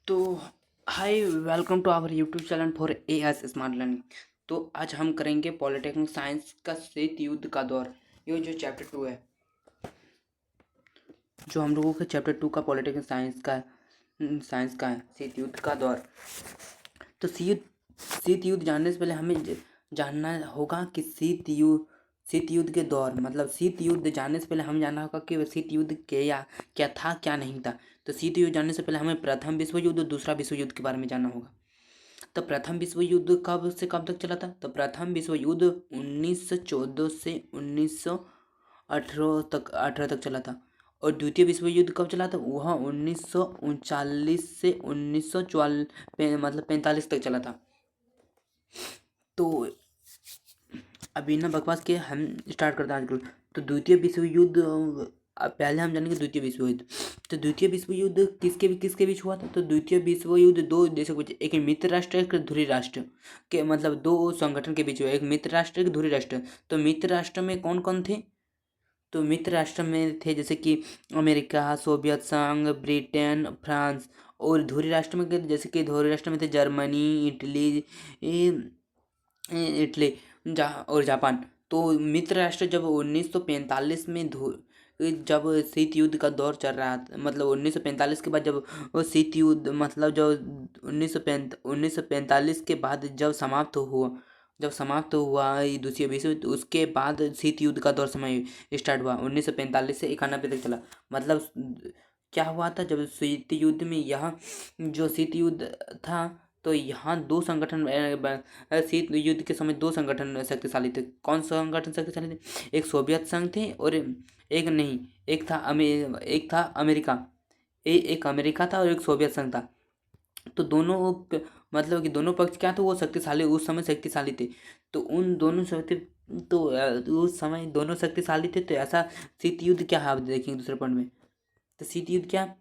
तो hi, welcome to our YouTube channel for AS smart learning. तो आज हम करेंगे पॉलिटेक्निक साइंस का शीत युद्ध का दौर। ये जो चैप्टर 2 है, जो हम लोगों के चैप्टर 2 का पॉलिटेक्निक साइंस का है, शीत युद्ध का दौर। तो शीत युद्ध जानने से पहले हमें जानना होगा कि शीत युद्ध के दौर मतलब शीत युद्ध जानने से पहले हमें जानना होगा कि शीत युद्ध क्या था, क्या नहीं था। तो शीत युद्ध जानने से पहले हमें प्रथम विश्व युद्ध और दूसरा विश्व युद्ध के बारे में जानना होगा। तो प्रथम विश्व युद्ध कब से कब तक चला था? तो प्रथम विश्व युद्ध 1914 से 1918 तक चला था। और द्वितीय विश्व युद्ध कब चला था? वह 1939 से 1944 मतलब 45 तक चला था। तो अभी ना बकवास के हम स्टार्ट करते हैं आजकल। तो द्वितीय विश्व युद्ध पहले हम जानेंगे द्वितीय विश्व युद्ध। तो द्वितीय विश्व युद्ध किसके बीच हुआ था? तो द्वितीय विश्व युद्ध दो देशों के बीच, एक मित्र राष्ट्र एक ध्रुवी राष्ट्र के मतलब दो संगठन के बीच हुआ, एक मित्र राष्ट्र एक ध्रुवी राष्ट्र। तो मित्र राष्ट्र में कौन कौन थे? तो मित्र राष्ट्र में थे जैसे कि अमेरिका, सोवियत संघ, ब्रिटेन, फ्रांस। और ध्रुवी राष्ट्र में जैसे कि ध्रुवी राष्ट्र में थे जर्मनी, इटली और जापान। तो मित्र राष्ट्र जब 1945 में जब शीत युद्ध का दौर चल रहा था, मतलब 1945 के बाद जब वो शीत युद्ध मतलब जो 1945 के बाद जब समाप्त हुआ ये दूसरी विश्व युद्ध, उसके बाद शीत युद्ध का दौर समय स्टार्ट हुआ। 1945 से 91 तक चला। मतलब क्या हुआ था जब शीत युद्ध में, यहाँ जो शीत युद्ध था तो यहाँ दो संगठन शीत युद्ध के समय दो संगठन शक्तिशाली थे। कौन सा संगठन शक्तिशाली थे? एक सोवियत संघ थे और एक नहीं, एक था अमेरिका। एक अमेरिका था और एक सोवियत संघ था। तो मतलब कि दोनों पक्ष क्या थे, वो शक्तिशाली उस समय शक्तिशाली थे। तो उस समय दोनों शक्तिशाली थे। तो ऐसा शीत युद्ध क्या है आप देखेंगे दूसरे पॉइंट में। तो शीत युद्ध क्या?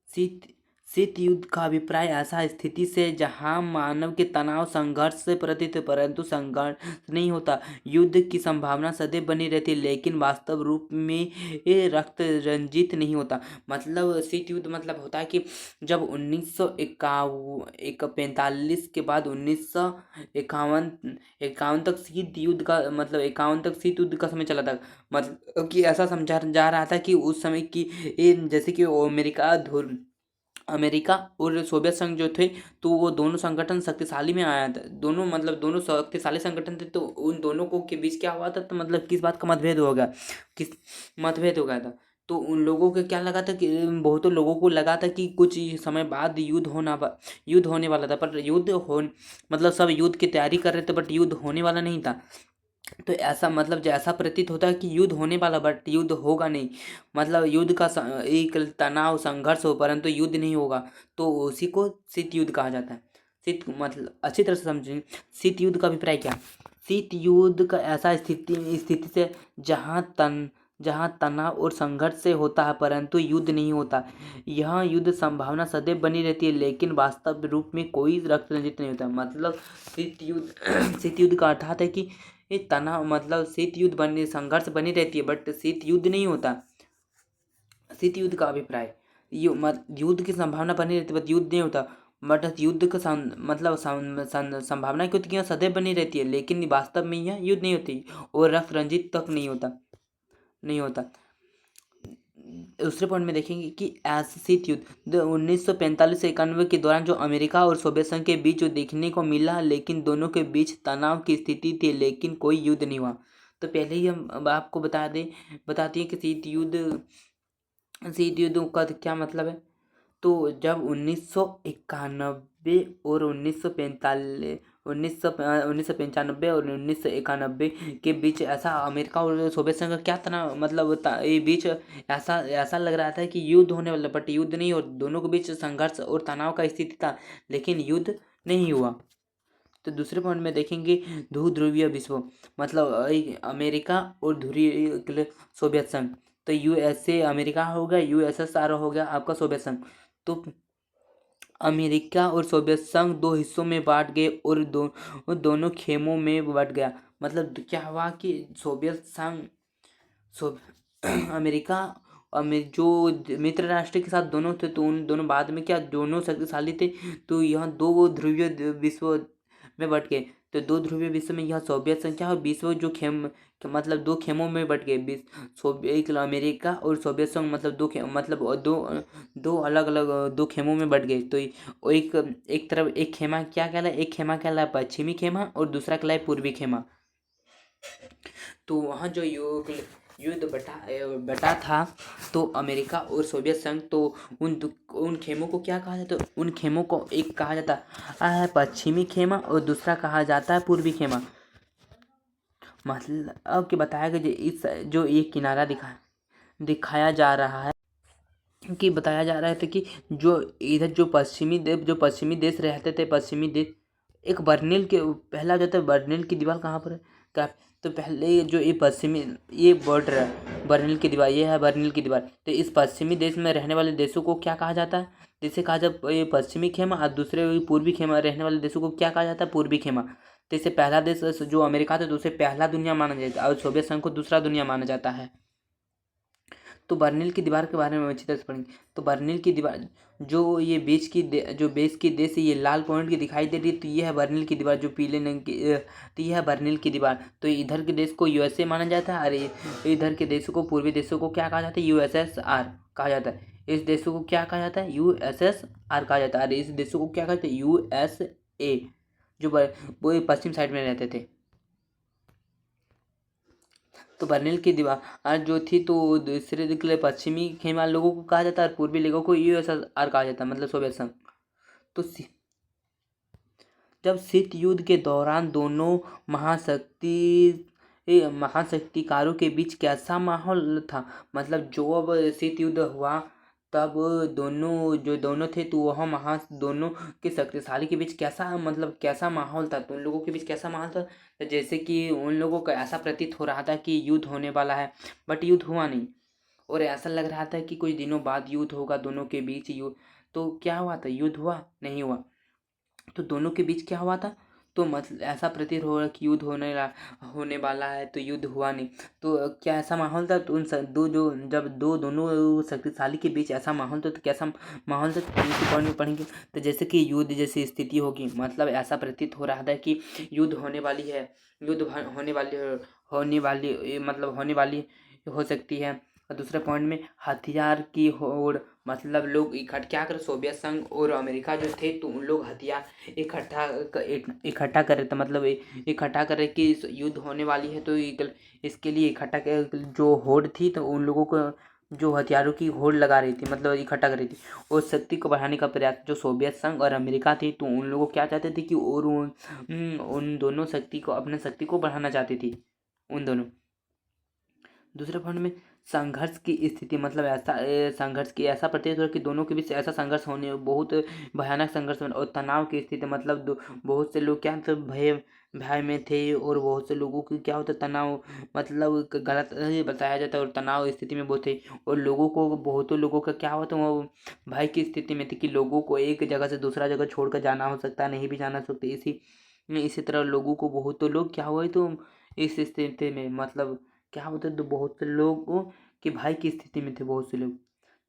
शीत शीत युद्ध का अभिप्राय ऐसा स्थिति से जहां मानव के तनाव संघर्ष से प्रतीत परंतु संघर्ष नहीं होता। युद्ध की संभावना सदैव बनी रहती है लेकिन वास्तव रूप में ये रक्त रंजित नहीं होता। मतलब शीत युद्ध मतलब होता है कि जब 1945 के बाद 1951 इक्यावन तक शीत युद्ध का मतलब 51 तक शीत युद्ध का समय चला था। मतलब कि ऐसा समझा जा रहा था कि उस समय की जैसे कि अमेरिका और सोवियत संघ जो थे, तो वो दोनों संगठन शक्तिशाली में आया था। दोनों शक्तिशाली संगठन थे। तो उन दोनों को के बीच क्या हुआ था? तो मतलब किस बात का मतभेद हो गया, किस मतभेद हो गया था। तो उन लोगों को क्या लगा था कि बहुतों लोगों को लगा था कि कुछ ही समय बाद युद्ध होने वाला था। पर मतलब सब युद्ध की तैयारी कर रहे थे, बट युद्ध होने वाला नहीं था। तो ऐसा मतलब जैसा प्रतीत होता है कि युद्ध होने वाला, बट युद्ध होगा नहीं। मतलब युद्ध का एक तनाव संघर्ष हो परंतु युद्ध नहीं होगा। तो उसी को शीत युद्ध कहा जाता है। शीत मतलब अच्छी तरह से समझें, शीत युद्ध का अभिप्राय क्या? शीत युद्ध का ऐसा स्थिति से जहाँ तनाव और संघर्ष से होता है परंतु युद्ध नहीं होता। यह युद्ध संभावना सदैव बनी रहती है लेकिन वास्तव रूप में कोई रक्त रंजित नहीं होता। मतलब शीत युद्ध शीत युद्ध का अर्थात है कि ये तनाव मतलब शीत युद्ध बनी संघर्ष बनी रहती है बट शीत युद्ध नहीं होता। शीत युद्ध का अभिप्राय युद्ध की संभावना बनी रहती है बट युद्ध नहीं होता। बट युद्ध का मतलब संभावना की होती है, सदैव बनी रहती है लेकिन वास्तव में यह युद्ध नहीं होती और रक्त रंजित तक नहीं होता। दूसरे पॉइंट में देखेंगे कि ऐसे शीत युद्ध 1945 से 91 के दौरान जो अमेरिका और सोवियत संघ के बीच जो देखने को मिला, लेकिन दोनों के बीच तनाव की स्थिति थी लेकिन कोई युद्ध नहीं हुआ। तो पहले ही हम आपको बताती हैं कि शीत युद्ध का क्या मतलब है। तो जब 1991 और 1995 और 1991 के बीच ऐसा अमेरिका और सोवियत संघ का क्या तनाव मतलब ये बीच ऐसा लग रहा था कि युद्ध होने वाला, बट युद्ध नहीं, और दोनों के बीच संघर्ष और तनाव का स्थिति था लेकिन युद्ध नहीं हुआ। तो दूसरे पॉइंट में देखेंगे ध्रुवीय विश्व मतलब अमेरिका और ध्रुवीय सोवियत संघ। तो यूएसए अमेरिका हो गया, यूएसएसआर हो गया आपका सोवियत संघ। तो अमेरिका और सोवियत संघ दो हिस्सों में बांट गए और दोनों खेमों में बट गया। मतलब क्या हुआ कि सोवियत संघ अमेरिका जो मित्र राष्ट्र के साथ दोनों थे, तो उन दोनों बाद में क्या दोनों शक्तिशाली थे, तो यहाँ दो ध्रुवीय विश्व में बट गए। तो दो ध्रुवीय विश्व में यह सोवियत संघ और विश्व जो मतलब दो खेमों में बट गए। एक अमेरिका और सोवियत संघ मतलब दो अलग अलग दो खेमों में बट गए। तो वो एक तरफ एक खेमा क्या कहलाए, एक खेमा कहलाए पश्चिमी खेमा और दूसरा कहलाए पूर्वी खेमा। तो वहाँ जो युद्ध बटा था, तो अमेरिका और सोवियत संघ, तो उन खेमों को क्या कहा जाता है, उन खेमों को एक कहा जाता है पश्चिमी खेमा और दूसरा कहा जाता है पूर्वी खेमा। मतलब अब कि बताया गया इस जो ये किनारा दिखाया जा रहा है कि बताया जा रहा है कि जो इधर जो पश्चिमी देश रहते थे, पश्चिमी देश एक बर्निल के पहला जो था, बर्निल की दीवार कहाँ पर है, तो पहले जो ये पश्चिमी ये बॉर्डर है बर्निल की दीवार, ये है बर्निल की दीवार। तो इस पश्चिमी देश में रहने वाले देशों को क्या कहा जाता है, जैसे कहा जाता ये पश्चिमी खेमा, और दूसरे पूर्वी खेमा रहने वाले देशों को क्या कहा जाता है, पूर्वी खेमा। तो इससे पहला देश जो अमेरिका था, तो उसे पहला दुनिया माना जाता है और सोवियत संघ को दूसरा दुनिया माना जाता है। तो बर्निल की दीवार के बारे में अच्छी तरह से पढ़ेंगे। तो बर्निल की दीवार जो ये बेस की देश ये लाल पॉइंट की दिखाई दे रही है, तो ये है बर्निल की दीवार जो पीले रंग की, तो ये है बर्निल की दीवार। तो इधर के देश को यूएसए माना जाता है और इधर के देशों को, पूर्वी देशों को क्या कहा जाता है, यूएसएसआर कहा जाता है। इस देशों को क्या कहा जाता है, यूएसएसआर कहा जाता है। और इस देशों को क्या कहते हैं, यूएसए, जो वो पश्चिम साइड में रहते थे। तो बर्निल की दीवार जो थी, तो दूसरे निकले पश्चिमी खेमा लोगों को कहा जाता है और पूर्वी लोगों को यूएसएसआर कहा जाता है, मतलब सोवियत संघ। तो जब शीत युद्ध के दौरान दोनों महाशक्तिकारों के बीच कैसा माहौल था, मतलब जो अब शीत युद्ध हुआ तब दोनों थे, तो वह दोनों के शक्तिशाली के बीच कैसा माहौल था, तो उन लोगों के बीच कैसा माहौल था, तो जैसे कि उन लोगों को ऐसा प्रतीत हो रहा था कि युद्ध होने वाला है, बट युद्ध हुआ नहीं। और ऐसा लग रहा था कि कुछ दिनों बाद युद्ध होगा दोनों के बीच युद्ध। तो क्या हुआ था, युद्ध हुआ नहीं हुआ। तो दोनों के बीच क्या हुआ था, तो मतलब ऐसा प्रतीत हो रहा कि युद्ध होने वाला है, तो युद्ध हुआ नहीं। तो क्या ऐसा माहौल था, तो जब दोनों शक्तिशाली के बीच ऐसा माहौल था, तो कैसा माहौल था, तो इसी पॉइंट में पढ़ेंगे। तो जैसे कि युद्ध जैसी स्थिति होगी, मतलब ऐसा प्रतीत हो रहा था कि युद्ध होने वाली है, युद्ध होने वाली हो सकती है। और दूसरे पॉइंट में हथियार की होड़, मतलब लोग क्या कर, सोवियत संघ और अमेरिका जो थे, तो उन लोग हथियार इकट्ठा कर रहे थे, मतलब इकट्ठा कर रहे कि युद्ध होने वाली है, तो इसके लिए जो होड़ थी, तो उन लोगों को जो हथियारों की होड़ लगा रही थी, मतलब इकट्ठा कर रही थी। और शक्ति को बढ़ाने का प्रयास जो सोवियत संघ और अमेरिका थी, तो उन लोगों क्या चाहते थे कि और उन दोनों अपने शक्ति को बढ़ाना चाहती थी उन दोनों। दूसरे पॉइंट में संघर्ष की स्थिति, मतलब संघर्ष की ऐसा प्रतीत हो कि दोनों के बीच ऐसा संघर्ष होने, बहुत भयानक संघर्ष होने, और तनाव की स्थिति, मतलब बहुत से लोग क्या भय में थे, और बहुत से लोगों की क्या होता है, तनाव, मतलब गलत बताया जाता है, और तनाव स्थिति में बहुत थे। और बहुतों लोगों का क्या होता है, वो भय की स्थिति में थे कि लोगों को एक जगह से दूसरा जगह छोड़कर जाना हो सकता है, नहीं भी जाना सकते। इसी तरह लोगों को, बहुतों लोग क्या हुए, तो इस स्थिति में मतलब क्या होता है, तो बहुत से लोगों के भाई की स्थिति में थे बहुत से लोग।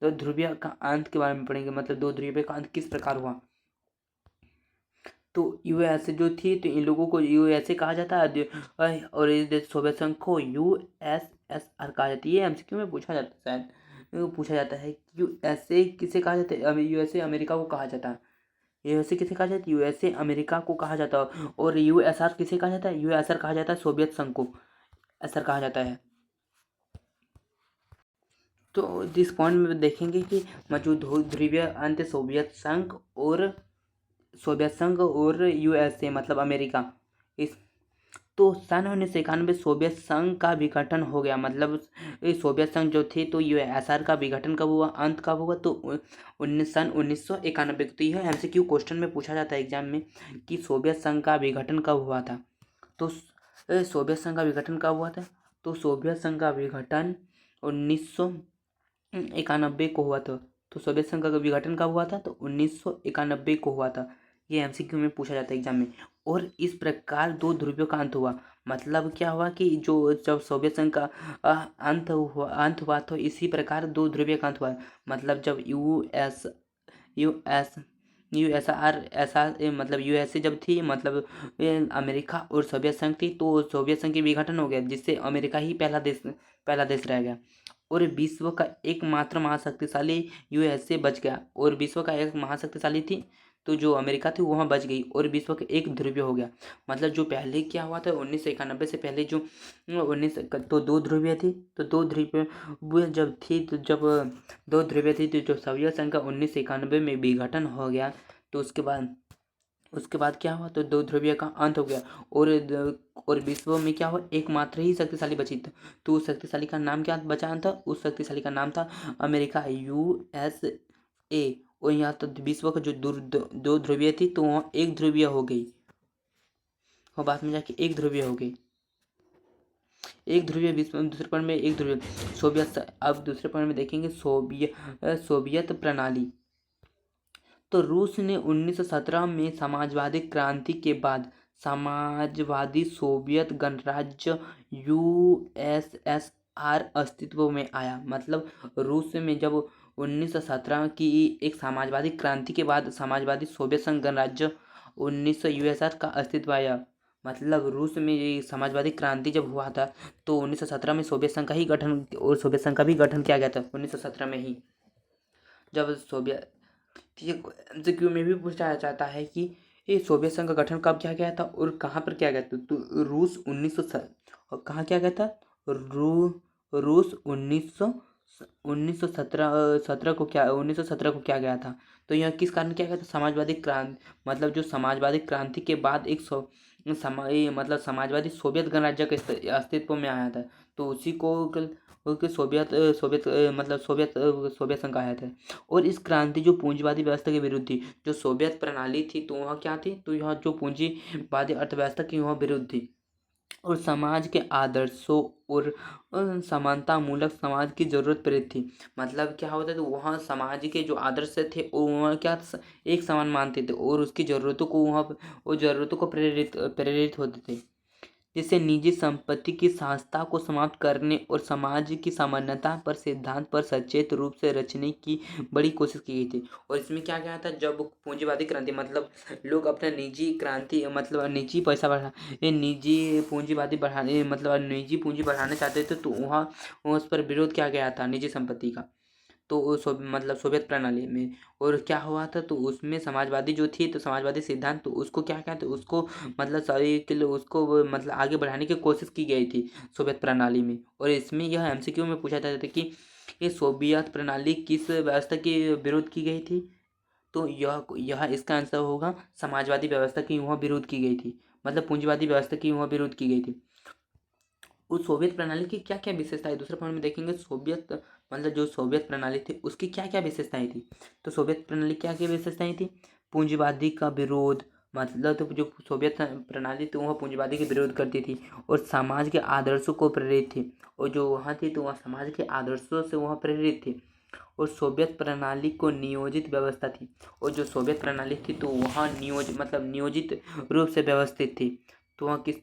तो ध्रुवीय का अंत के बारे में पढ़ेंगे, मतलब दो ध्रुवीय का अंत किस प्रकार हुआ। तो यूएसए जो थी, तो इन लोगों को यूएसए कहा जाता है, और इस देश सोवियत संघ को यूएसएसआर कहा जाता है। ये एमसीक्यू में पूछा जाता है, शायद पूछा जाता है यूएसए किसे कहा जाता है, यूएसए अमेरिका को कहा जाता है। यूएसए किसे कहा जाता है, यूएसए अमेरिका को कहा जाता है। और यूएसआर किसे कहा जाता है, यूएसआर कहा जाता है सोवियत संघ को एसआर कहा जाता है। तो जिस पॉइंट में देखेंगे कि मौजूद ध्रुवीय अंत सोवियत संघ और यूएसए मतलब अमेरिका। इस तो सन 1991 सोवियत संघ का विघटन हो गया, मतलब सोवियत संघ जो थे, तो यूएसआर का विघटन कब हुआ, अंत कब हुआ, तो सन 1991। तो यह एमसीक्यू क्वेश्चन में पूछा जाता है एग्जाम में कि सोवियत संघ का विघटन कब हुआ था। तो सोवियत संघ का विघटन कब हुआ था, तो सोवियत संघ का विघटन 1991 को हुआ था। तो सोवियत संघ का विघटन कब हुआ था, तो 1991 को हुआ था। ये एमसीक्यू में पूछा जाता है एग्जाम में। और इस प्रकार दो ध्रुवियों का अंत हुआ, मतलब क्या हुआ कि जो जब सोवियत संघ का अंत हुआ तो इसी प्रकार दो ध्रुवीय का अंत हुआ। मतलब जब यूएस यूएसआर ऐसा मतलब यूएसए जब थी, मतलब अमेरिका और सोवियत संघ थी, तो सोवियत संघ के विघटन हो गया, जिससे अमेरिका ही पहला देश रह गया और विश्व का एकमात्र महाशक्तिशाली यूएसए बच गया। और विश्व का एक महाशक्तिशाली थी तो जो अमेरिका थी वहाँ बच गई और विश्व का एक ध्रुवीय हो गया। मतलब जो पहले क्या हुआ था 1991 से पहले जो 19 तो दो ध्रुवीय थी, तो दो ध्रुवीय वो जब थी, तो जब दो ध्रुवीय थी तो जो सोवियत संघ का 1991 में विघटन हो गया, तो उसके बाद क्या हुआ, तो दो ध्रुवीय का अंत हो गया और विश्व में क्या हुआ, एकमात्र ही शक्तिशाली बची थी। तो उस शक्तिशाली का नाम क्या बचा था, उस शक्तिशाली का नाम था अमेरिका, यूएसए। और यहाँ तो विश्व का जो दो ध्रुवीय थी तो वहाँ एक ध्रुवीय हो गई, और बाद में जाके एक ध्रुवीय हो गई। एक ध्रुवीय विश्व में, दूसरे पॉइंट में एक ध्रुवीय सोवियत। अब दूसरे पॉइंट में देखेंगे सोवियत प्रणाली। तो रूस ने 1917 में समाजवादी क्रांति के बाद समाजवादी सोवियत गणराज्य यूएसएसआर अस्तित्व में आया। मतलब रूस में जब 1917 की एक समाजवादी क्रांति के बाद समाजवादी सोवियत संघ गणराज्य 1900 यूएसआर का अस्तित्व आया। मतलब रूस में ये समाजवादी क्रांति जब हुआ था तो 1917 में सोवियत संघ का ही गठन और सोवियत संघ का भी गठन किया गया था 1917 में ही। जब सोवियत ये एमसीक्यू में भी पूछा जाता है कि ये सोवियत संघ का गठन कब किया गया था और कहाँ पर किया गया था, तो रूस 1900 और कहाँ किया गया था, रूस 1917 को किया गया था। तो यह किस कारण किया गया था, समाजवादी क्रांति, मतलब जो समाजवादी क्रांति के बाद एक मतलब समाजवादी सोवियत गणराज्य के अस्तित्व में आया था, तो उसी को सोवियत संघ कहा था। और इस क्रांति जो पूंजीवादी व्यवस्था के विरुद्ध थी, जो सोवियत प्रणाली थी तो वह क्या थी, तो यह जो पूंजीवादी अर्थव्यवस्था की वह विरुद्ध थी और समाज के आदर्शों और समानता मूलक समाज की जरूरत प्रेरित थी। मतलब क्या होता है, तो वहाँ समाज के जो आदर्श थे वो वहाँ क्या एक समान मानते थे और उसकी जरूरतों को प्रेरित होते थे, जिससे निजी संपत्ति की सांस्था को समाप्त करने और समाज की समानता पर सिद्धांत पर सचेत रूप से रचने की बड़ी कोशिश की गई थी। और इसमें क्या क्या था, जब पूंजीवादी क्रांति मतलब लोग अपना निजी क्रांति मतलब निजी पैसा बढ़ा ये निजी पूंजीवादी बढ़ाने मतलब निजी पूंजी बढ़ाना चाहते थे, तो वहाँ उस पर विरोध किया गया था निजी संपत्ति का, तो मतलब सोवियत प्रणाली में। और क्या हुआ था, तो उसमें समाजवादी जो थी तो समाजवादी सिद्धांत, तो उसको क्या कहते उसको मतलब सही के लिए उसको मतलब आगे बढ़ाने की कोशिश की गई थी सोवियत प्रणाली में। और इसमें यह एमसीक्यू में पूछा जाता था कि ये सोवियत प्रणाली किस व्यवस्था के विरोध की गई थी, तो यह इसका आंसर होगा समाजवादी व्यवस्था की वह विरोध की गई थी, मतलब पूंजीवादी व्यवस्था की वह विरोध की गई थी। उस सोवियत प्रणाली की क्या क्या विशेषताएं, दूसरे पॉइंट में देखेंगे सोवियत मतलब जो सोवियत प्रणाली थी उसकी क्या क्या विशेषताएं थी। तो सोवियत प्रणाली क्या क्या विशेषताएं थी, पूंजीवादी का विरोध, मतलब तो जो सोवियत प्रणाली थी वह पूंजीवादी के विरोध करती थी और समाज के आदर्शों को प्रेरित थी, और जो वहाँ थी तो वह समाज के आदर्शों से वह प्रेरित थी। और सोवियत प्रणाली को नियोजित व्यवस्था थी, और जो सोवियत प्रणाली थी तो वहाँ नियोजित रूप से व्यवस्थित थी, तो वहाँ किस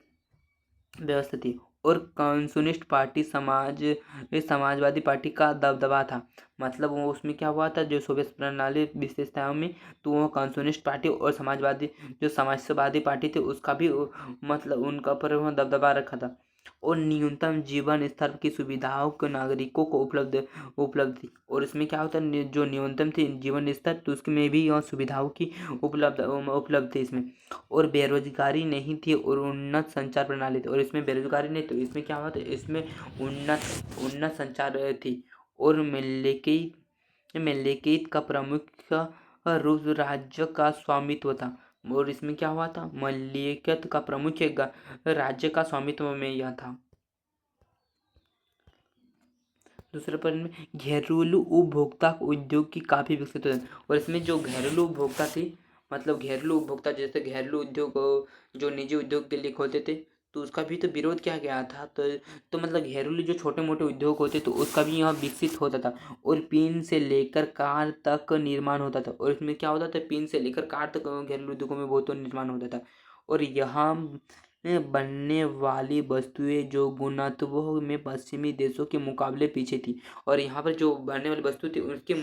व्यवस्था थी। और कम्युनिस्ट पार्टी समाजवादी पार्टी का दबदबा था, मतलब वो उसमें क्या हुआ था, जो सोवियत प्रणाली विशेषताओं में, तो वो कम्युनिस्ट पार्टी और समाजवादी पार्टी थी उसका भी मतलब उनका पर वह दबदबा रखा था। और न्यूनतम जीवन स्तर की सुविधाओं को नागरिकों को उपलब्ध थी। और इसमें क्या होता है, जो न्यूनतम थी जीवन स्तर तो उसमें भी यह सुविधाओं की उपलब्ध थी इसमें। और बेरोजगारी नहीं थी और उन्नत संचार प्रणाली थी, और इसमें बेरोजगारी नहीं, तो इसमें क्या हुआ था, इसमें उन्नत संचार थी। और मल्लिकीत का प्रमुख रूप राज्य का स्वामित्व था, और इसमें क्या हुआ था, मल्लिकत का प्रमुख राज्य का स्वामित्व में यह था। दूसरे पर में घरेलू उपभोक्ता उद्योग की काफ़ी विकसित हुई, और इसमें जो घरेलू उपभोक्ता थी, मतलब घरेलू उपभोक्ता जैसे घरेलू उद्योग जो निजी उद्योग के लिए खोलते थे, तो उसका भी तो विरोध किया गया था। तो मतलब घरेलू जो छोटे मोटे उद्योग होते तो उसका भी यहाँ विकसित होता था, और पिन से लेकर कार तक निर्माण होता था। और इसमें क्या होता था, पिन से लेकर कार तक घरेलू उद्योगों में बहुत निर्माण होता था। और यहाँ बनने वाली वस्तुएं जो गुणवत्ता में पश्चिमी देशों के मुकाबले पीछे थी। और यहाँ पर जो बनने वाली वस्तु थी उसकी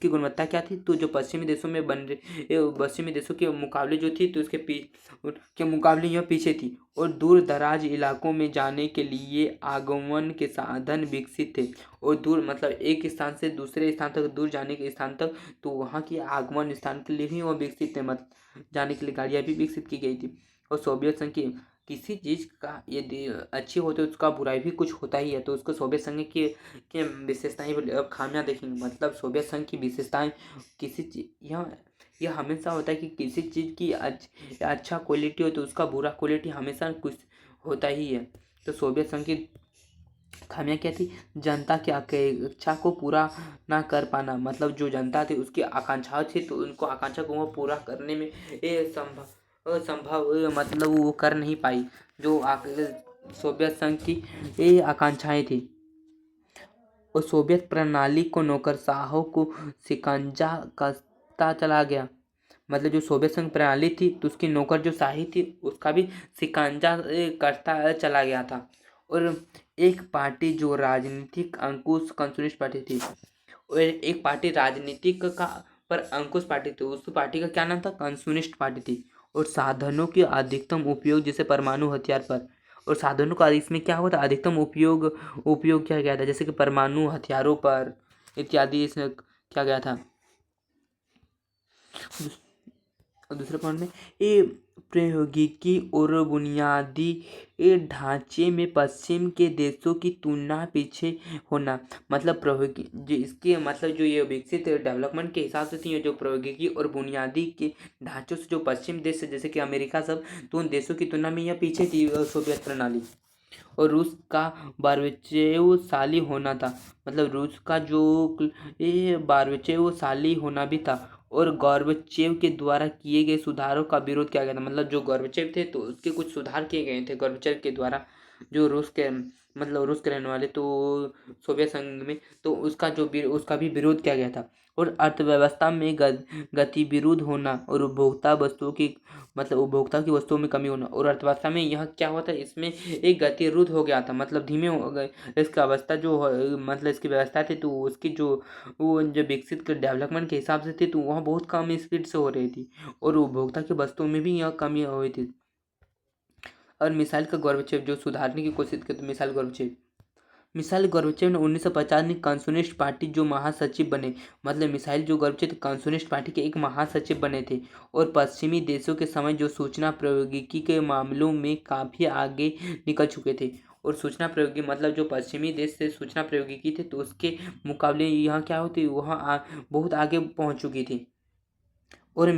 गुणवत्ता क्या थी, तो जो पश्चिमी देशों में पश्चिमी देशों के मुकाबले जो थी, तो उसके मुकाबले यह पीछे थी। और दूर दराज इलाकों में जाने के लिए आगमन के साधन विकसित थे। और दूर मतलब एक स्थान से दूसरे स्थान तक, दूर जाने के स्थान तक, तो वहाँ की आगमन स्थान के लिए भी वह विकसित थे, जाने के लिए गाड़ियाँ भी विकसित की गई थी। और सोवियत संघ की किसी चीज़ का यदि अच्छी होती है उसका बुराई भी कुछ होता ही है, तो उसको सोवियत संघ की विशेषताएं अब खामियां देखेंगे। मतलब सोवियत संघ की विशेषताएं किसी चीज यह हमेशा होता है कि किसी चीज़ की अच्छा क्वालिटी हो तो उसका बुरा क्वालिटी हमेशा कुछ होता ही है। तो सोवियत संघ की खामियां क्या थी, जनता की आकांक्षा को पूरा ना कर पाना। मतलब जो जनता थी उसकी आकांक्षाएं थी, तो उनको आकांक्षा को वो पूरा करने में असंभव मतलब वो कर नहीं पाई जो सोवियत संघ की ये आकांक्षाएं थी। और सोवियत प्रणाली को नौकरशाहों को शिकंजा कसता चला गया। मतलब जो सोवियत संघ प्रणाली थी तो उसकी नौकर जो शाही थी उसका भी शिकंजा करता चला गया था। और एक पार्टी जो राजनीतिक अंकुश कम्युनिस्ट पार्टी थी, और एक पार्टी राजनीतिक का पर अंकुश पार्टी थी, उस पार्टी का क्या नाम था, कम्युनिस्ट पार्टी थी। और साधनों के अधिकतम उपयोग जैसे परमाणु हथियार पर, और साधनों का इसमें क्या हुआ था, अधिकतम उपयोग किया गया था, जैसे कि परमाणु हथियारों पर इत्यादि इसमें किया गया था। और दूसरे पॉइंट में ये प्रौद्योगिकी और बुनियादी ढांचे में पश्चिम के देशों की तुलना पीछे होना। मतलब प्रौद्योगिकी जो इसके मतलब जो ये विकसित डेवलपमेंट के हिसाब से थी, जो प्रौद्योगिकी और बुनियादी के ढांचों से जो पश्चिम देश जैसे कि अमेरिका सब, तो उन देशों की तुलना में यह पीछे थी सोवियत प्रणाली। और रूस का बारहवें होना था। मतलब रूस का जो ये बारहवें होना भी था। और गोर्बाचेव के द्वारा किए गए सुधारों का विरोध किया गया था। मतलब जो गोर्बाचेव थे तो उसके कुछ सुधार किए गए थे गोर्बाचेव के द्वारा, जो रूस के मतलब रूस के रहने वाले तो सोवियत संघ में, तो उसका भी विरोध किया गया था। और अर्थव्यवस्था में गति विरुद्ध होना, और उपभोक्ता की वस्तुओं में कमी होना। और अर्थव्यवस्था में यह क्या हुआ था, इसमें एक गतिरुद्ध हो गया था, मतलब धीमे हो गए इसका अवस्था जो मतलब इसकी व्यवस्था थी, तो उसकी वो जो विकसित डेवलपमेंट के हिसाब से थी, तो वह बहुत कम स्पीड से हो रही थी। और उपभोक्ता की वस्तुओं में भी यह कमी हुई थी। और मिसाइल का गोर्बाचेव जो सुधारने की कोशिश की, तो मिसाइल गोर्बाचेव ने 1950 में कम्युनिस्ट पार्टी जो महासचिव बने। मतलब मिसाइल जो गोर्बाचेव कम्युनिस्ट पार्टी के एक महासचिव बने थे। और पश्चिमी देशों के समय जो सूचना प्रौद्योगिकी के मामलों में काफ़ी आगे निकल चुके थे। और सूचना प्रौद्योगिकी मतलब जो पश्चिमी देश से सूचना प्रौद्योगिकी थे, तो उसके मुकाबले यहाँ क्या होती, वहाँ बहुत आगे पहुँच चुकी थी। और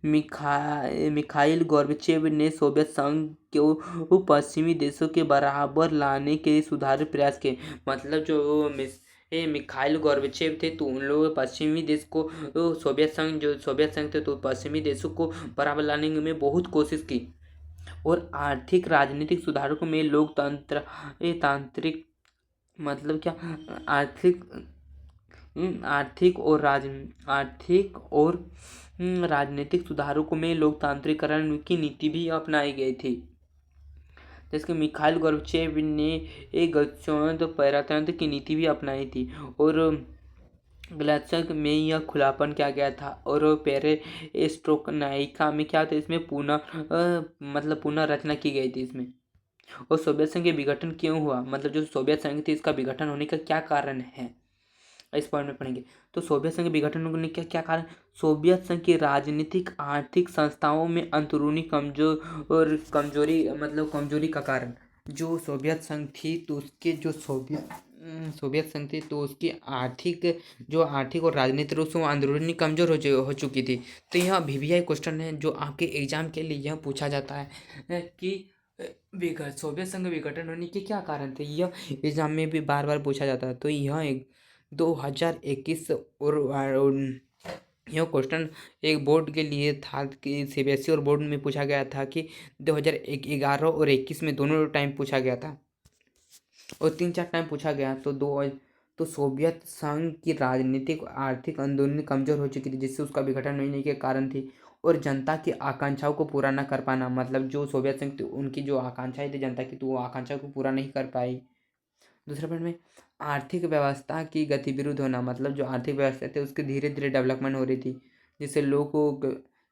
मिखाइल गोर्बाचेव ने सोवियत संघ को पश्चिमी देशों के बराबर लाने के लिए सुधार प्रयास किए। मतलब जो मिखाइल गोर्बाचेव थे, तो उन लोगों पश्चिमी देश को सोवियत संघ थे, तो पश्चिमी देशों को बराबर लाने में बहुत कोशिश की। और आर्थिक राजनीतिक सुधारकों में तांत्रिक मतलब क्या, आर्थिक आर्थिक और राजनीतिक सुधारकों में लोकतांत्रिकरण की नीति भी अपनाई गई थी। जैसे कि मिखाइल गोर्बाचेव ने एक गतिशील प्रजातंत्र की नीति भी अपनाई थी। और ग्लात्सक में यह खुलापन किया गया था। और पेरेस्ट्रोइका में क्या था, इसमें पुनः रचना की गई थी इसमें। और सोवियत संघ के विघटन क्यों हुआ, मतलब जो सोवियत संघ थी इसका विघटन होने का क्या कारण है, इस पॉइंट में पढ़ेंगे। तो सोवियत संघ के विघटन होने का क्या कारण, सोवियत संघ की राजनीतिक आर्थिक संस्थाओं में अंदरूनी कमजोरी का कारण। जो सोवियत संघ थी तो उसके जो सोवियत संघ थी तो उसकी आर्थिक और राजनीतिक रूप से अंदरूनी कमजोर हो चुकी थी। तो यह VVI क्वेश्चन है जो आपके एग्जाम के लिए यह पूछा जाता है कि सोवियत संघ विघटन होने के क्या कारण थे। यह एग्जाम में भी बार बार पूछा जाता है। तो यह 2021 और यह क्वेश्चन एक बोर्ड के लिए था कि CBSE और बोर्ड में पूछा गया था कि 2011 और 21 में दोनों टाइम पूछा गया था, और 3-4 टाइम पूछा गया। तो सोवियत संघ की राजनीतिक आर्थिक अंदरूनी कमजोर हो चुकी थी, जिससे उसका विघटन होने के कारण थी। और जनता की आकांक्षाओं को पूरा न कर पाना, मतलब जो सोवियत संघ उनकी जो आकांक्षाएं थी जनता की, तो वो आकांक्षाओं को पूरा नहीं कर पाई। दूसरे पॉइंट में आर्थिक व्यवस्था की गति विरुद्ध होना, मतलब जो आर्थिक व्यवस्था थी उसकी धीरे धीरे डेवलपमेंट हो रही थी, जिससे लोग को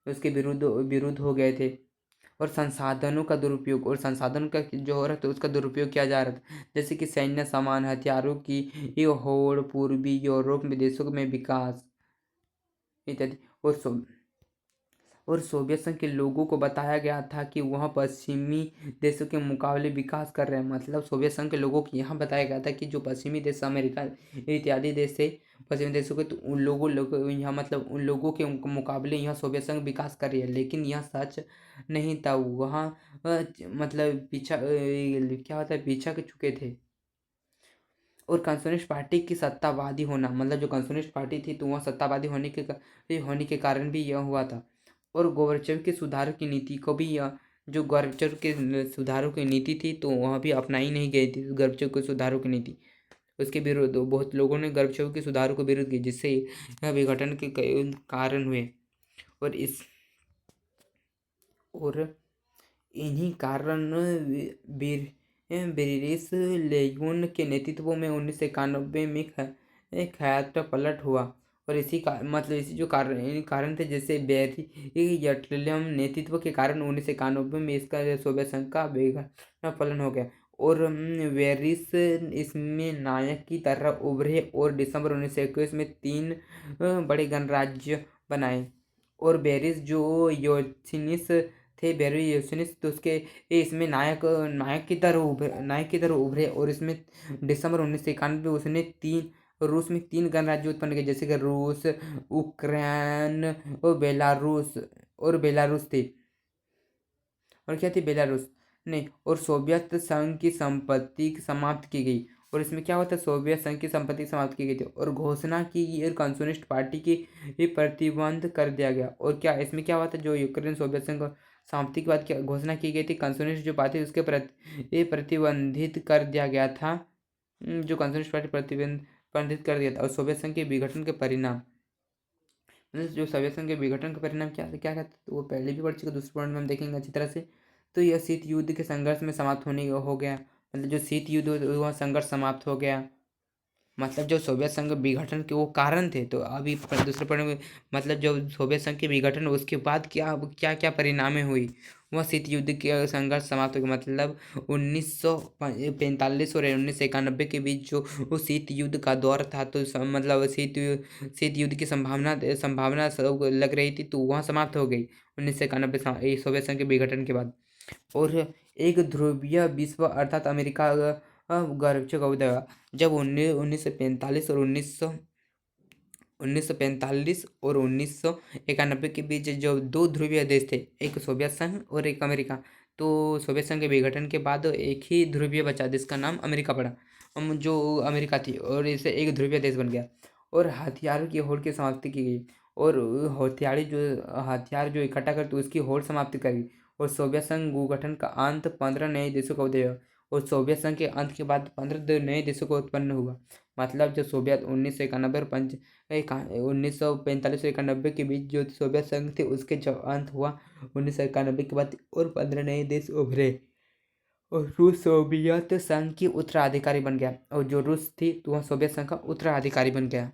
उसके विरुद्ध विरुद्ध हो गए थे। और संसाधनों का दुरुपयोग, और संसाधनों का जो हो रहा था उसका दुरुपयोग किया जा रहा था, जैसे कि सैन्य सामान, हथियारों की ये होड़, पूर्वी यूरोप में देशों में विकास इत्यादि। और सोवियत संघ के लोगों को बताया गया था कि वह पश्चिमी देशों के मुकाबले विकास कर रहे हैं, मतलब सोवियत संघ के लोगों को यहाँ बताया गया था कि जो पश्चिमी देश अमेरिका इत्यादि देश से पश्चिमी देशों के, तो उन लोगों यहाँ मतलब उन लोगों के मुकाबले यहाँ सोवियत संघ विकास कर रही है, लेकिन यह सच नहीं था। वहाँ मतलब पीछा क्या होता है, पीछा के चुके थे। और कम्युनिस्ट पार्टी की सत्तावादी होना, मतलब जो कम्युनिस्ट पार्टी थी तो वह सत्तावादी होने के कारण भी यह हुआ था। और गोरबचेव के सुधार की नीति को भी जो गोरबचेव के सुधारों की नीति थी तो वह भी अपनाई नहीं गई थी, गोरबचेव के सुधारों की नीति। उसके विरुद्ध बहुत लोगों ने गोरबचेव के सुधारों को विरोध किया, जिससे यह विघटन के कई कारण हुए। और इस और इन्हीं कारण बोरिस लेयुन के नेतृत्व में 1991 में ख्यात पलट हुआ। और इसी का मतलब इसी जो कारण थे, जैसे बैरी यटलम नेतृत्व के कारण 1991 में इसका सोवियत संघ का फलन हो गया। और वेरिस इसमें नायक की तरह उभरे और दिसंबर 1921 में 3 बड़े गणराज्य बनाए। और बेरिस जो योसिनिस थे, बेरी योसिनिस, तो उसके इसमें नायक की तरह उभरे। और इसमें दिसंबर 1991 में उसने रूस में 3 गणराज्य उत्पन्न किए, जैसे कि रूस, उक्रेन और बेलारूस थे। और क्या थी, बेलारूस नहीं। और सोवियत संघ की संपत्ति समाप्त की गई। और इसमें क्या होता है, सोवियत संघ की संपत्ति समाप्त की गई थी और घोषणा की गई, और कम्युनिस्ट पार्टी की प्रतिबंध कर दिया गया। और क्या इसमें क्या हुआ था, जो यूक्रेन सोवियत संघ समाप्ति के बाद क्या घोषणा की गई थी, कम्युनिस्ट जो पार्टी उसके प्रतिबंधित कर दिया गया था। जो कम्युनिस्ट पार्टी प्रतिबंधित कर दिया था। और सोवियत संघ के विघटन के परिणाम, मतलब जो सोवियत संघ के विघटन का परिणाम क्या क्या था, तो वो पहले भी पढ़ चुके, दूसरे पॉइंट में हम देखेंगे अच्छी तरह से। तो यह शीत युद्ध के संघर्ष में समाप्त होने हो गया, मतलब जो शीत युद्ध हुआ संघर्ष समाप्त हो गया, मतलब जो सोवियत संघ विघटन के वो कारण थे। तो अभी दूसरे पॉइंट में मतलब जो सोवियत संघ के विघटन उसके बाद क्या क्या क्या परिणामें हुई, वह शीत युद्ध के संघर्ष समाप्त हो गया। मतलब 1945 और 1991 के बीच जो वो शीत युद्ध का दौर था, तो मतलब शीत युद्ध की संभावना सब लग रही थी, तो वहाँ समाप्त हो गई 1991 सोवियत संघ के विघटन के बाद। और एक ध्रुवीय विश्व अर्थात अमेरिका गर्वचक उदय हुआ, जब 1945 और 1991 के बीच जो 2 ध्रुवीय देश थे, एक सोवियत संघ और एक अमेरिका। तो सोवियत संघ के विघटन के बाद एक ही ध्रुवीय बचा, जिसका नाम अमेरिका पड़ा, जो अमेरिका थी, और इसे एक ध्रुवीय देश बन गया। और हथियारों की होड़ की समाप्ति की गई, और हथियार जो इकट्ठा करते उसकी होड़ समाप्ति करी। और सोवियत संघ गठन का अंत 15 नए देशों का उदय हुआ। और सोवियत संघ के अंत के बाद 15 नए देशों को उत्पन्न हुआ। मतलब जो सोवियत 1991 और 1945 और 91 के बीच जो सोवियत संघ थे उसके जब अंत हुआ 1991 के बाद, और 15 नए देश उभरे। और रूस सोवियत संघ की उत्तराधिकारी बन गया, और जो रूस थी तो वह सोवियत संघ का उत्तराधिकारी बन गया।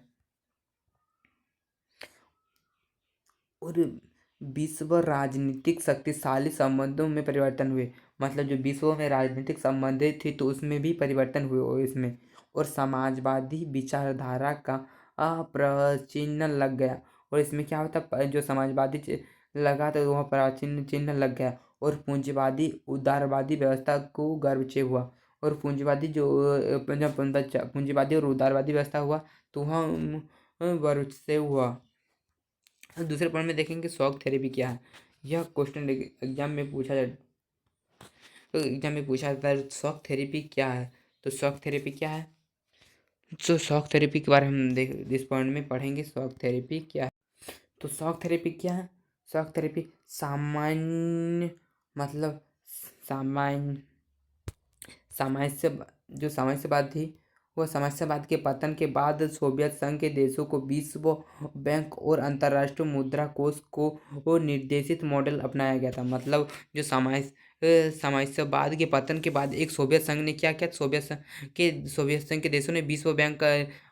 और विश्व राजनीतिक शक्तिशाली संबंधों में परिवर्तन हुए, मतलब जो विश्व में राजनीतिक संबंध थी तो उसमें भी परिवर्तन हुए। और इसमें और समाजवादी विचारधारा का प्रचिन्ह लग गया। और इसमें क्या होता, जो समाजवादी लगा तो वह प्राचीन चिन्ह लग गया। और पूंजीवादी उदारवादी व्यवस्था को गर्वचेव हुआ। और पूंजीवादी और उदारवादी व्यवस्था हुआ तो वह गर्वचेव हुआ। दूसरे पॉइंट में देखेंगे शॉक थेरेपी क्या है। यह क्वेश्चन एग्जाम में पूछा जाए, तो एग्जाम में पूछा जाता है शॉक थेरेपी क्या है। तो शॉक थेरेपी क्या है, तो शॉक थेरेपी के बारे में हम इस पॉइंट में पढ़ेंगे शॉक थेरेपी क्या है। तो शॉक थेरेपी क्या है, शॉक थेरेपी सामान्य मतलब सामान्य सामान्य से जो सामान्य से बात थी वह साम्राज्यवाद के पतन के बाद सोवियत संघ के देशों को विश्व बैंक और अंतर्राष्ट्रीय मुद्रा कोष को वो निर्देशित मॉडल अपनाया गया था। मतलब जो साम्राज्यवाद के पतन के बाद एक सोवियत संघ ने क्या किया, सोवियत संघ के देशों ने विश्व बैंक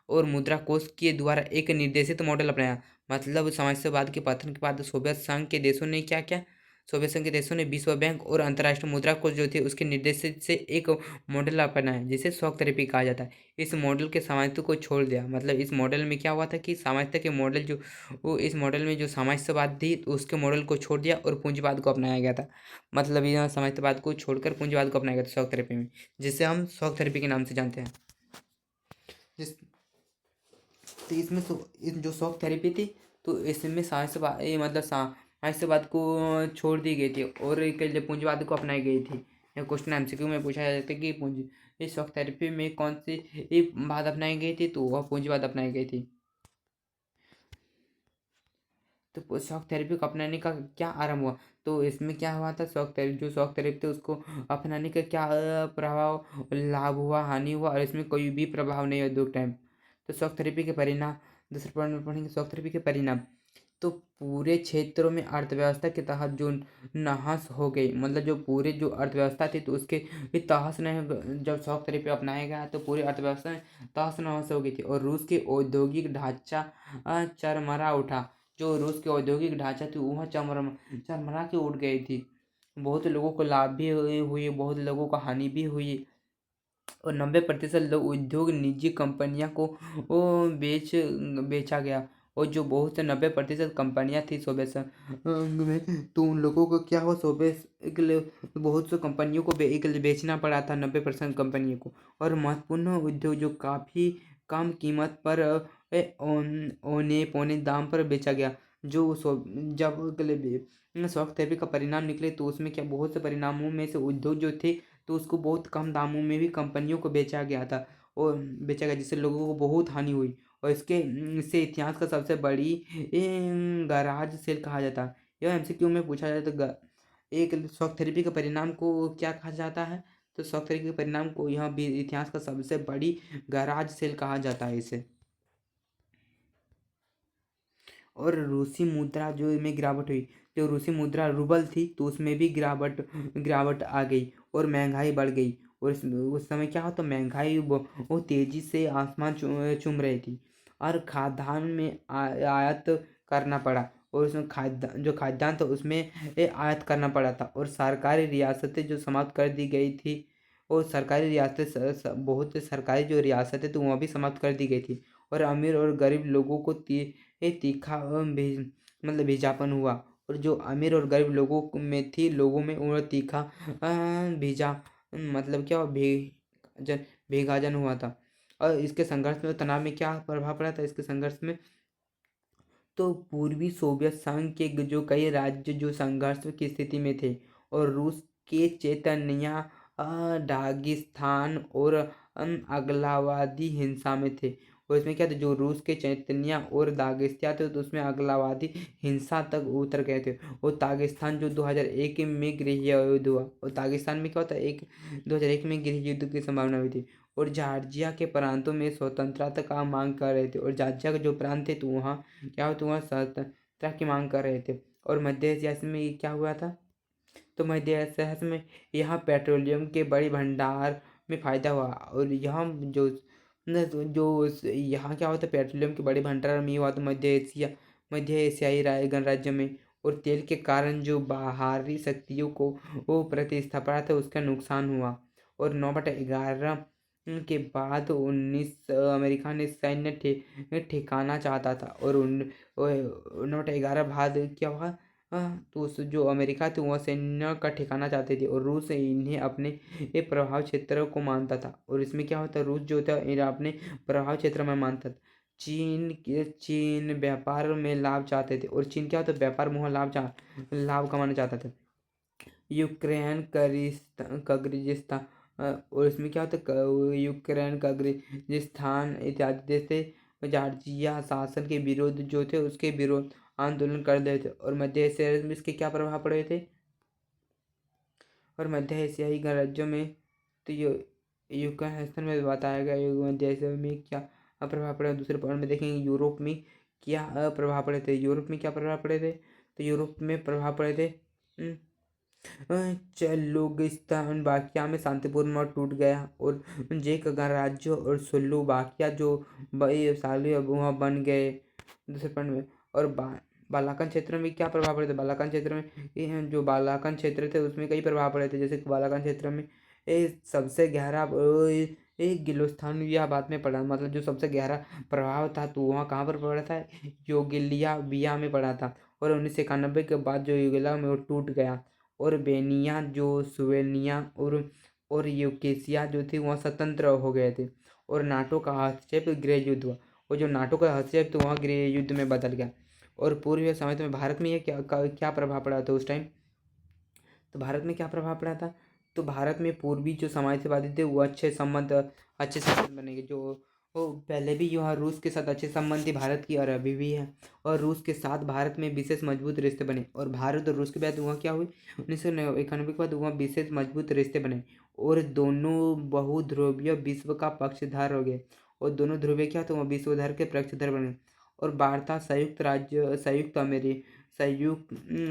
और मुद्रा कोष के द्वारा एक निर्देशित मॉडल अपनाया। मतलब साम्राज्यवाद के पतन के बाद सोवियत संघ के देशों ने क्या किया, सोवियत संघ के देशों ने विश्व बैंक और अंतर्राष्ट्रीय मुद्रा कोष जो थे उसके निर्देशित से एक मॉडल अपनाया जिसे शॉक थेरेपी कहा जाता है। इस मॉडल के सामर्थ्य को छोड़ दिया। मतलब इस मॉडल में क्या हुआ था कि सामर्थ्य के मॉडल जो वो इस मॉडल में जो साम्राज्यवाद थी तो उसके मॉडल को छोड़ दिया और पूंजीवाद को अपनाया गया था। मतलब यहाँ साम्राज्यवाद को छोड़कर पूंजीवाद को अपनाया गया था शॉक थेरेपी में, जिसे हम शॉक थेरेपी के नाम से जानते हैं। जिस तो इसमें जो शॉक थेरेपी थी तो इसमें मतलब साम्राज्यवाद को छोड़ दी गई थी और एक पूंजीवाद को अपनाई गई थी। यह क्वेश्चन एमसीक्यू में पूछा जाता है कि इस शॉक थेरेपी में कौन सी बात अपनाई गई थी, तो वह पूंजीवाद अपनाई गई थी। तो शॉक थेरेपी को अपनाने का क्या आरंभ हुआ, तो इसमें क्या हुआ था, शॉक थेरेपी थी उसको अपनाने का क्या प्रभाव, लाभ हुआ, हानि हुआ, और इसमें कोई भी प्रभाव नहीं हुआ दो टाइम। तो शॉक थेरेपी के परिणाम दूसरे पॉइंट में पढ़ेंगे। शॉक थेरेपी के परिणाम तो पूरे क्षेत्रों में अर्थव्यवस्था के तहत जो नहस हो गई, मतलब जो पूरे जो अर्थव्यवस्था थी तो उसके तहस नहीं, जब शॉक थेरेपी अपनाया गया तो पूरी अर्थव्यवस्था में तहस नहस हो गई थी और रूस के औद्योगिक ढांचा चरमरा उठा। जो रूस के औद्योगिक ढांचा थी वह चरमरा के उठ गई थी। बहुत लोगों को लाभ भी हुई, बहुत लोगों को हानि भी हुई और 90% लोग उद्योग निजी कंपनियां को वो बेचा गया। और जो बहुत से 90% कंपनियां थी सोवियत संघ में, तो उन लोगों को क्या हुआ, बहुत से कंपनियों को बेचना पड़ा था 90% कंपनियों को। और महत्वपूर्ण उद्योग जो काफ़ी कम कीमत पर औने पौने दाम पर बेचा गया। जो जब शॉक थेरेपी का परिणाम निकले तो उसमें क्या, बहुत से परिणामों में से उद्योग जो थे तो उसको बहुत कम दामों में भी कंपनियों को बेचा गया था और बेचा गया, जिससे लोगों को बहुत हानि हुई। और इससे इतिहास का सबसे बड़ी गराज सेल कहा जाता है। यह एमसीक्यू में पूछा जाता है एक शॉक थेरेपी के परिणाम को क्या कहा जाता है, तो शॉक थेरेपी के परिणाम को यह भी इतिहास का सबसे बड़ी गराज सेल कहा जाता है इसे। और रूसी मुद्रा जो में गिरावट हुई, जो रूसी मुद्रा रूबल थी तो उसमें भी गिरावट आ गई और महंगाई बढ़ गई। और उस समय क्या हो, तो महंगाई वो तेजी से आसमान चूम रही थी और खाद्यान्न में आयात करना पड़ा। और उसमें खाद्यान्न था उसमें आयात करना पड़ा था। और सरकारी रियासतें जो समाप्त कर दी गई थी, और सरकारी रियासतें बहुत से सरकारी जो रियासतें तो वह भी समाप्त कर दी गई थी। और अमीर और गरीब लोगों को तीखा मतलब भेजापन हुआ। और जो अमीर और गरीब लोगों में वो तीखा भेजा मतलब क्या विभाजन हुआ था। और इसके संघर्ष में तनाव में क्या प्रभाव पड़ा था, इसके संघर्ष में तो पूर्वी सोवियत संघ के जो कई राज्य जो संघर्ष की स्थिति में थे और रूस के चेतन्या दागिस्तान और अगलावादी हिंसा में थे। और इसमें क्या था, जो रूस के चैतन्या और दागिस्तान थे तो उसमें अगलावादी हिंसा तक उतर गए थे। और दागिस्तान जो 2001 में गृह युद्ध हुआ, और दागिस्तान में क्या होता है 2001 में गृह युद्ध की संभावना हुई थी। और जॉर्जिया के प्रांतों में स्वतंत्रता का मांग कर रहे थे। और जॉर्जिया के जो प्रांत थे तो वहाँ क्या हुआ, तो वहाँ स्वतंत्रता की मांग कर रहे थे। और मध्य एशिया में क्या हुआ था, तो मध्य एशिया में यहाँ पेट्रोलियम के बड़े भंडार में फायदा हुआ। और यहाँ यहाँ क्या होता है, पेट्रोलियम के बड़े भंडार में हुआ तो मध्य एशियाई गणराज्य में। और तेल के कारण जो बाहरी शक्तियों को वो प्रतिस्पर्धा था उसका नुकसान हुआ। और 9/11 के बाद अमेरिका ने सैन्य ठिकाना चाहता था। और 9/11 बाद क्या हुआ, तो जो अमेरिका थी वह सैन्य का ठिकाना चाहते थे और रूस इन्हें अपने प्रभाव क्षेत्र को मानता था। और इसमें क्या होता है, रूस जो था इन्हें अपने प्रभाव क्षेत्र में मानता था। चीन व्यापार में लाभ चाहते थे। और चीन क्या होता है, व्यापार में लाभ कमाना चाहता था। यूक्रेन कगिस्तान और इसमें क्या होता है, यूक्रेन कगिस्तान इत्यादि देश थे जॉर्जिया शासन के विरोध जो थे उसके विरोध आंदोलन कर रहे थे। और मध्य एशिया में इसके क्या प्रभाव पड़े थे, और मध्य एशियाई गणराज्यों में तो ये युग का स्थल में बताया गया युग में देश में क्या प्रभाव पड़ा। दूसरे पॉइंट में देखेंगे यूरोप में क्या प्रभाव पड़े थे। यूरोप में क्या प्रभाव पड़े थे, तो यूरोप में प्रभाव पड़े थे चेलोगिस्तान बाकिया में शांतिपूर्ण और टूट गया, और चेक गणराज्य और स्लोवाकिया जो साली वहाँ बन गए दूसरे पॉइंट में। और बालाकन क्षेत्र में क्या प्रभाव पड़े थे। बालाकन क्षेत्र में जो बालाकन क्षेत्र थे उसमें कई प्रभाव पड़े थे, जैसे बालाकन क्षेत्र में सबसे गहरा एक गिलोस्थान यह बाद में पड़ा, मतलब जो सबसे गहरा प्रभाव था तो वहाँ कहाँ पर पड़ा था, योगिलिया बिया में पड़ा था। और 1991 के बाद जो युगला में वो टूट गया, और बेनिया जो स्लोवेनिया और यूकेशिया जो थी वहाँ स्वतंत्र हो गए थे। और नाटो का हस्तक्षेप गृह युद्ध हुआ, और जो नाटो का हस्तक्षेप तो वहाँ गृह युद्ध में बदल गया। और पूर्व समय में भारत में ये क्या प्रभाव पड़ा था उस टाइम, तो भारत में क्या प्रभाव पड़ा था, तो भारत में पूर्वी जो समाजवादी थे वो अच्छे संबंध बनेंगे। जो वो पहले भी यहाँ रूस के साथ अच्छे संबंध थे भारत की, और अभी भी है। और रूस के साथ भारत में विशेष मजबूत रिश्ते बने, और भारत और रूस के बाद वहाँ क्या हुई 1991 के बाद वहाँ विशेष मजबूत रिश्ते बने, और दोनों बहुध्रुवीय विश्व का पक्षधर हो गए। और दोनों ध्रुवीय क्या तो वहाँ विश्वधर के पक्षधर बने। और वार्ता संयुक्त राज्य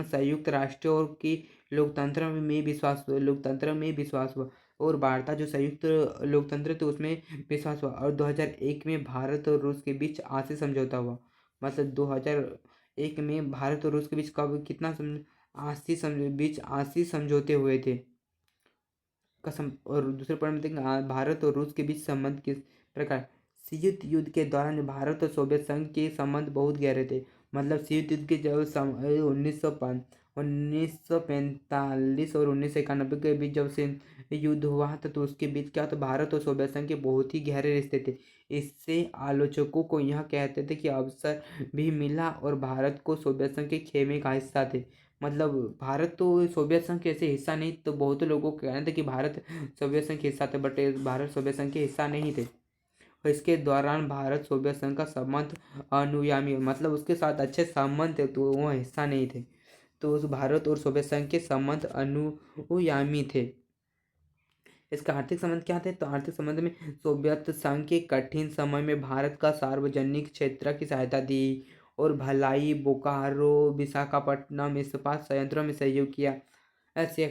संयुक्त राष्ट्रों की लोकतंत्र में विश्वास हुआ। और वार्ता जो संयुक्त लोकतंत्र थे उसमें विश्वास हुआ। और 2001 में भारत और रूस के बीच आपसी समझौता हुआ, मतलब 2001 में भारत और रूस के बीच कब कितना आपसी समझौते हुए थे कसम। और दूसरे पॉइंट में देखेंगे भारत और रूस के बीच संबंध किस प्रकार। शीत युद्ध के दौरान भारत और सोवियत संघ के संबंध बहुत गहरे थे, मतलब शीत युद्ध के जब 1945 और 1991 के बीच जब से युद्ध हुआ था तो उसके बीच क्या, तो भारत और सोवियत संघ के बहुत ही गहरे रिश्ते थे। इससे आलोचकों को यह कहते थे कि अवसर भी मिला और भारत को सोवियत संघ के खेमे का हिस्सा थे। मतलब भारत तो सोवियत संघ के ऐसे हिस्सा नहीं, तो बहुत लोगों को कहना था कि भारत सोवियत संघ के हिस्सा थे, बट भारत सोवियत संघ के हिस्सा नहीं थे। और इसके दौरान भारत सोवियत संघ का संबंध अनुयामी, मतलब उसके साथ अच्छे संबंध थे तो वो हिस्सा नहीं थे, तो उस भारत और सोवियत संघ के संबंध अनुयामी थे। इसका आर्थिक संबंध क्या थे, तो आर्थिक संबंध में सोवियत संघ के कठिन समय में भारत का सार्वजनिक क्षेत्र की सहायता दी, और भलाई बोकारो विशाखापट्टनम इस्पात संयंत्रों में सहयोग किया। ऐसे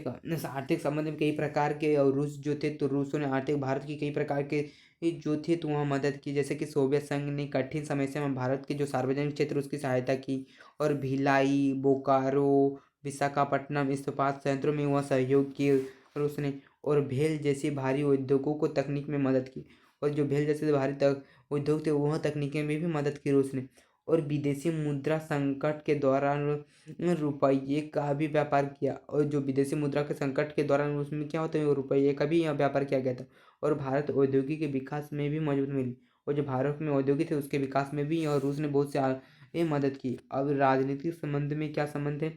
आर्थिक संबंध में कई प्रकार के, और रूस जो थे तो रूसों ने आर्थिक भारत की कई प्रकार के जो थे तो वहाँ मदद की, जैसे कि सोवियत संघ ने कठिन समस्या में भारत के जो सार्वजनिक क्षेत्र उसकी सहायता की, और भिलाई बोकारो विशाखापट्टनम इस्पात संयंत्रों में वह सहयोग किए रूस ने। और भेल जैसी भारी उद्योगों को तकनीक में मदद की, और जो भेल जैसे भारी उद्योग थे वह तकनीकी में भी मदद की रूस ने। और विदेशी मुद्रा संकट के दौरान रुपये का भी व्यापार किया, और जो विदेशी मुद्रा के संकट के दौरान उसमें क्या होता है रुपये का भी यहाँ व्यापार किया गया था। और भारत औद्योगिक विकास में भी मजबूत मिली, और जो भारत में औद्योगिक थे उसके विकास में भी और रूस ने बहुत से मदद की। अब राजनीतिक संबंध में क्या संबंध है,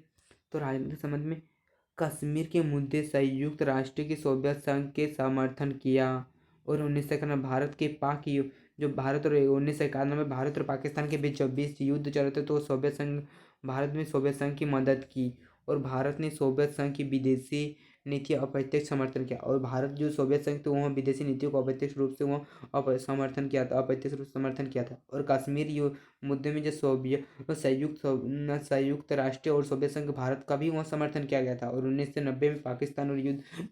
तो राजनीतिक संबंध में कश्मीर के मुद्दे संयुक्त राष्ट्र के सोवियत संघ के समर्थन किया। और 1991 भारत के पाक जो भारत और 1991 भारत और पाकिस्तान के बीच जब युद्ध चल रहे थे तो सोवियत संघ भारत में सोवियत संघ की मदद की, और भारत ने सोवियत संघ की विदेशी नीति अप्रत्यक्ष समर्थन किया। और भारत जो सोवियत संघ तो वहाँ विदेशी नीतियों को अप्रत्यक्ष रूप से वहाँ समर्थन किया था, अप्रत्यक्ष रूप से समर्थन किया था। और कश्मीर मुद्दे में जो संयुक्त राष्ट्र और सोवियत संघ भारत का भी वहाँ समर्थन किया गया था। और 1990 में पाकिस्तान और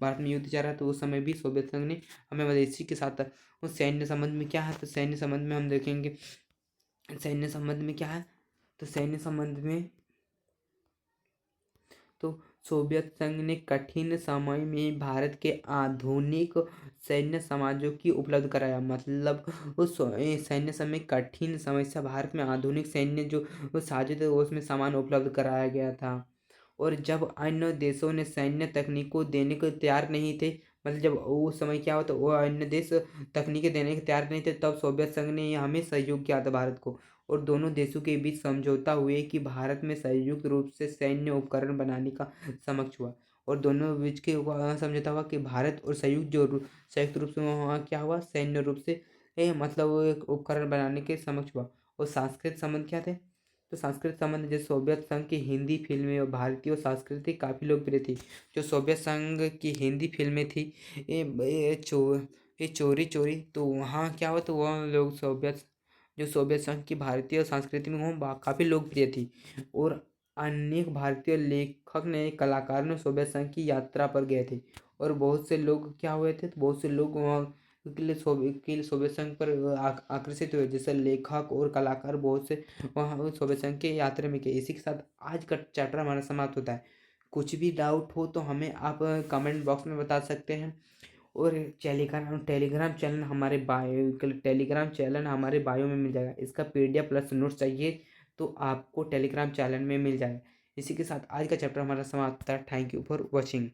भारत में युद्ध चल रहा था उस समय भी सोवियत संघ ने हमें मदेशी के साथ। उस सैन्य संबंध में क्या है, तो सैन्य संबंध में हम देखेंगे सैन्य संबंध में क्या है, तो सैन्य संबंध में तो सोवियत संघ ने कठिन समय में भारत के आधुनिक सैन्य समाजों की उपलब्ध कराया, मतलब उस सैन्य समय कठिन समस्या भारत में आधुनिक सैन्य जो साझे थे उसमें सामान उपलब्ध कराया गया था। और जब अन्य देशों ने सैन्य तकनीक को देने को तैयार नहीं थे, मतलब जब उस समय क्या होता वो अन्य देश तकनीकें देने के तैयार नहीं थे, तब सोवियत संघ ने हमें सहयोग किया था भारत को। और दोनों देशों के बीच समझौता हुए कि भारत में संयुक्त रूप से सैन्य उपकरण बनाने का समक्ष हुआ। और दोनों बीच के समझौता हुआ कि भारत और संयुक्त रूप से वहाँ क्या हुआ सैन्य रूप से मतलब एक उपकरण बनाने के समक्ष हुआ। और सांस्कृतिक संबंध क्या थे, तो सांस्कृतिक संबंध जैसे सोवियत संघ की हिंदी फिल्में और भारतीय संस्कृति काफ़ी लोकप्रिय थी। जो सोवियत संघ की हिंदी फिल्में थी ये चोरी चोरी तो वहाँ क्या हुआ, तो वह लोग सोवियत संघ की भारतीय संस्कृति में वो काफ़ी लोकप्रिय थी। और अनेक भारतीय लेखक ने कलाकार ने सोवियत संघ की यात्रा पर गए थे। और बहुत से लोग क्या हुए थे, तो बहुत से लोग वहाँ के लिए सोवियत संघ पर आकर्षित हुए, जैसे लेखक और कलाकार बहुत से वहाँ सोवियत संघ के यात्रा में गए। इसी के साथ आज का चैप्टर हमारा समाप्त होता है। कुछ भी डाउट हो तो हमें आप कमेंट बॉक्स में बता सकते हैं। और टेलीग्राम चैनल हमारे बायो में मिल जाएगा। इसका PDF प्लस नोट्स चाहिए तो आपको टेलीग्राम चैनल में मिल जाएगा। इसी के साथ आज का चैप्टर हमारा समाप्त होता है। Thank you for watching.